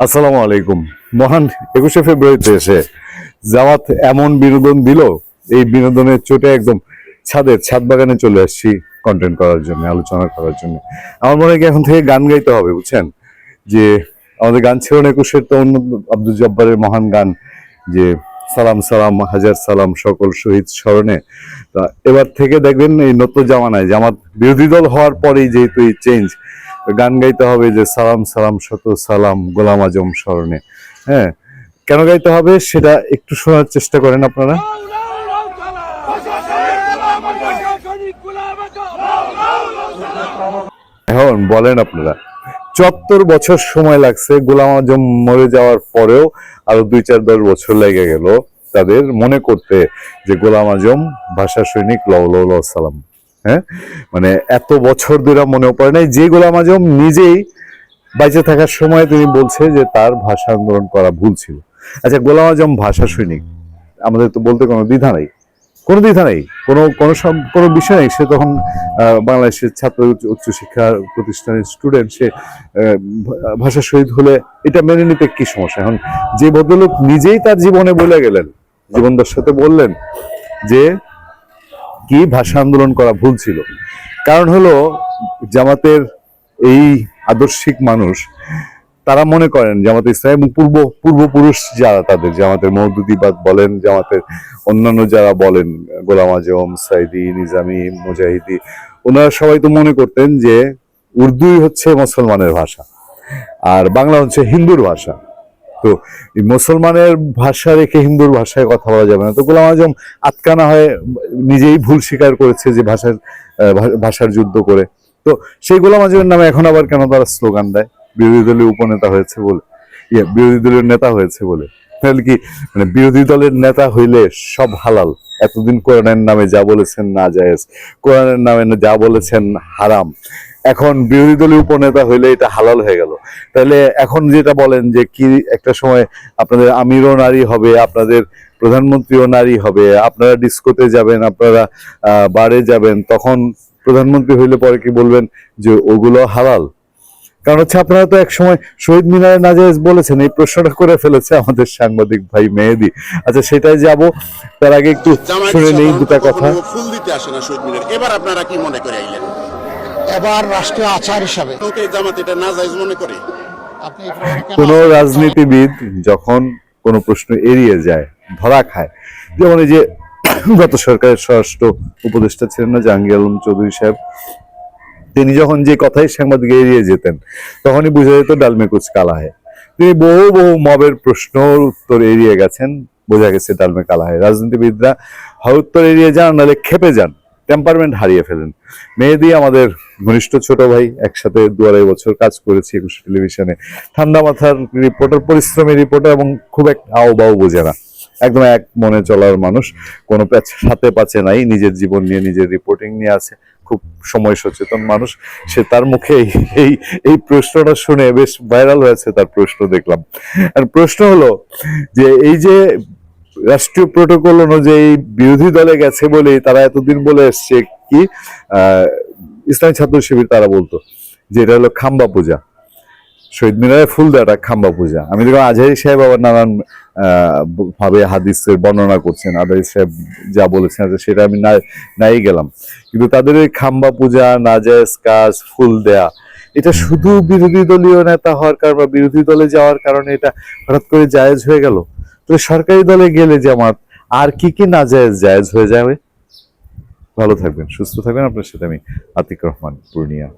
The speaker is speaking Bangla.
আসসালামু আলাইকুম। মহান 21শে ফেব্রুয়ারিতে এসে জামাত এমন বিনোদন দিল, এই বিনোদনের চোটে একদম ছাদ বাগানে চলে আসছি কন্টেন্ট করার জন্য, আলোচনা করার জন্য। আমার মনে হয় কি এখন থেকে গান গাইতে হবে, বুঝছেন? যে আমাদের গান ছিল না 21-এর, তো অন্য আব্দুল জব্বারের মহান গান, যে সালাম সালাম হাজার সালাম সকল শহীদ স্মরণে। তা এবার থেকে দেখবেন এই নতুন জামানায় জামাত বিরোধী দল হওয়ার পরেই যেহেতু এই চেঞ্জ, গান গাইতে হবে যে সালাম সালাম শত সালাম গোলাম আজম স্মরণে। হ্যাঁ, কেন গাইতে হবে সেটা একটু শোনার চেষ্টা করেন আপনারা। এখন বলেন আপনারা, 74 বছর সময় লাগছে গোলাম আজম মরে যাওয়ার পরেও, আরো 2-4-10 বছর লেগে গেল তাদের মনে করতে যে গোলাম আজম ভাষা সৈনিক লও লও লও সালাম। হ্যাঁ, মানে এত বছর ধরে মনে পড়ে নাই যে গোলাম আজম নিজেই বাইচে থাকার সময় তিনি বলছে যে তার ভাষা আন্দোলন করা ভুল ছিল। আচ্ছা, গোলাম আজম ভাষা সৈনিক, আমাদের তো বলতে কোনো দ্বিধা নাই, কোনো দ্বিধা নেই, কোনো বিষয় নেই। সে তখন বাংলাদেশের ছাত্র উচ্চশিক্ষা প্রতিষ্ঠানের স্টুডেন্ট, সে ভাষা শহীদ হলে এটা মেনে নিতে কি সমস্যা? এখন যে ভদ্রলোক নিজেই তার জীবনে বলে গেলেন, জীবনদার সাথে বললেন যে কি ভাষা আন্দোলন করা ভুল ছিল, কারণ হলো জামাতের এই আদর্শিক মানুষ, তারা মনে করেন জামাতে ইসলাম এবং পূর্বপুরুষ যারা, তাদের জামাতের মওদুদিবাদ বলেন, জামাতের অন্যান্য যারা বলেন, গোলাম আজম, সাইদি, নিজামী, মুজাহিদি, ওনারা সবাই তো মনে করতেন যে উর্দুই হচ্ছে মুসলমানের ভাষা আর বাংলা হচ্ছে হিন্দুর ভাষা। তো এই মুসলমানের ভাষা রেখে হিন্দুর ভাষায় কথা বলা যাবে না। তো গোলাম আজম আটকানা হয়ে নিজেই ভুল স্বীকার করেছে যে ভাষার যুদ্ধ করে। তো সেই গোলাম আজমের নামে এখন আবার কেন তারা স্লোগান দেয়? বিরোধী দলীয় উপনেতা হয়েছে বলে, বিরোধী দলের নেতা হয়েছে বলে। তাহলে কি মানে বিরোধী দলের নেতা হইলে সব হালাল? এতদিন কোরআনের নামে যা বলেছেন না জায়েজ, কোরআনের নামে যা বলেছেন হারাম, এখন বিরোধী দলীয় উপনেতা হইলে এটা হালাল হয়ে গেল। তাহলে এখন যেটা বলেন যে কি একটা সময় আপনাদের আমিরও নারী হবে, আপনাদের প্রধানমন্ত্রীও নারী হবে, আপনারা ডিস্কোতে যাবেন, আপনারা বারে যাবেন, তখন প্রধানমন্ত্রী হইলে পরে কি বলবেন যে ওগুলো হালাল? কারণ হচ্ছে আপনারা তো এক সময় শহীদ মিনারে নাজায়েজ বলেছেন, এই প্রশ্নটা করে ফেলেছে আমাদের সাংবাদিক ভাই মেহেদি। আচ্ছা, সেটাই যাব, তার আগে একটু শুনে নেই দুটা কথা। ফুল দিতে আসে না শহীদ মিনার, এবার আপনারা কি মনে করে আইলেন? এবার রাষ্ট্রীয় আচার হিসাবে জামাত এটা নাজায়েজ মনে করে? কোন রাজনীতিবিদ যখন কোন প্রশ্ন এড়িয়ে যায়, ধরা খায়, যেমন এই যে গত সরকারের স্বরাষ্ট্র উপদেষ্টা ছিলেন না জাহাঙ্গীর আলম চৌধুরী সাহেব, তিনি যখন যে কথাই সাংবাদিক এড়িয়ে যেতেন তখনই বুঝা যেত ডালমে কুচ কালা হয়। তিনি বহু মবের প্রশ্ন উত্তর এড়িয়ে গেছেন, বোঝা গেছে ডালমে কালা হয়। রাজনীতিবিদরা হয় উত্তর এড়িয়ে যান, নাহলে খেপে যান, টেম্পারমেন্ট হারিয়ে ফেলেন। মেহেদি আমাদের ঘনিষ্ঠ ছোট ভাই, একসাথে 2-2.5 বছর কাজ করেছি 21 টেলিভিশনে। ঠান্ডা মাথার রিপোর্টার, পরিশ্রমী রিপোর্টার, এবং খুব এক আও বাও বোঝে না, একদম এক মনে চলার মানুষ, কোনো সাথে পাচ্ছে নাই, নিজের জীবন নিয়ে, নিজের রিপোর্টিং নিয়ে আছে, খুব সময় সচেতন মানুষ। সে তার মুখে এই এই প্রশ্নটা শুনে বেশ ভাইরাল হয়েছে তার প্রশ্ন, দেখলাম। আর প্রশ্ন হলো যে এই যে রাষ্ট্রীয় প্রোটোকল অনুযায়ী বিরোধী দলে গেছে বলেই তারা এতদিন বলে এসছে কি, ইসলামী ছাত্র শিবির তারা বলতো যে এটা হলো খাম্বা পূজা, শহীদ মিনারে ফুল দেওয়াটা খাম্বা পূজা। আমি দেখলাম আজহারি সাহেব আবার নানান ভাবে হাদিসের বর্ণনা করছেন, আজহারি সাহেব যা বলেছেন সেটা আমি নাই গেলাম, কিন্তু তাদের ওই খাম্বা পূজা, নাজায়েজ কাজ, ফুল দেয়া, এটা শুধু বিরোধী দলীয় নেতা হওয়ার কারণে বা বিরোধী দলে যাওয়ার কারণে এটা হঠাৎ করে জায়েজ হয়ে গেল? তো সরকারি দলে গেলে জামাত আর কি কি নাজায়েজ জায়েজ হয়ে যাবে? ভালো থাকবেন, সুস্থ থাকবেন। আপনার সাথে আমি আতিক রহমান, পূর্ণিয়া।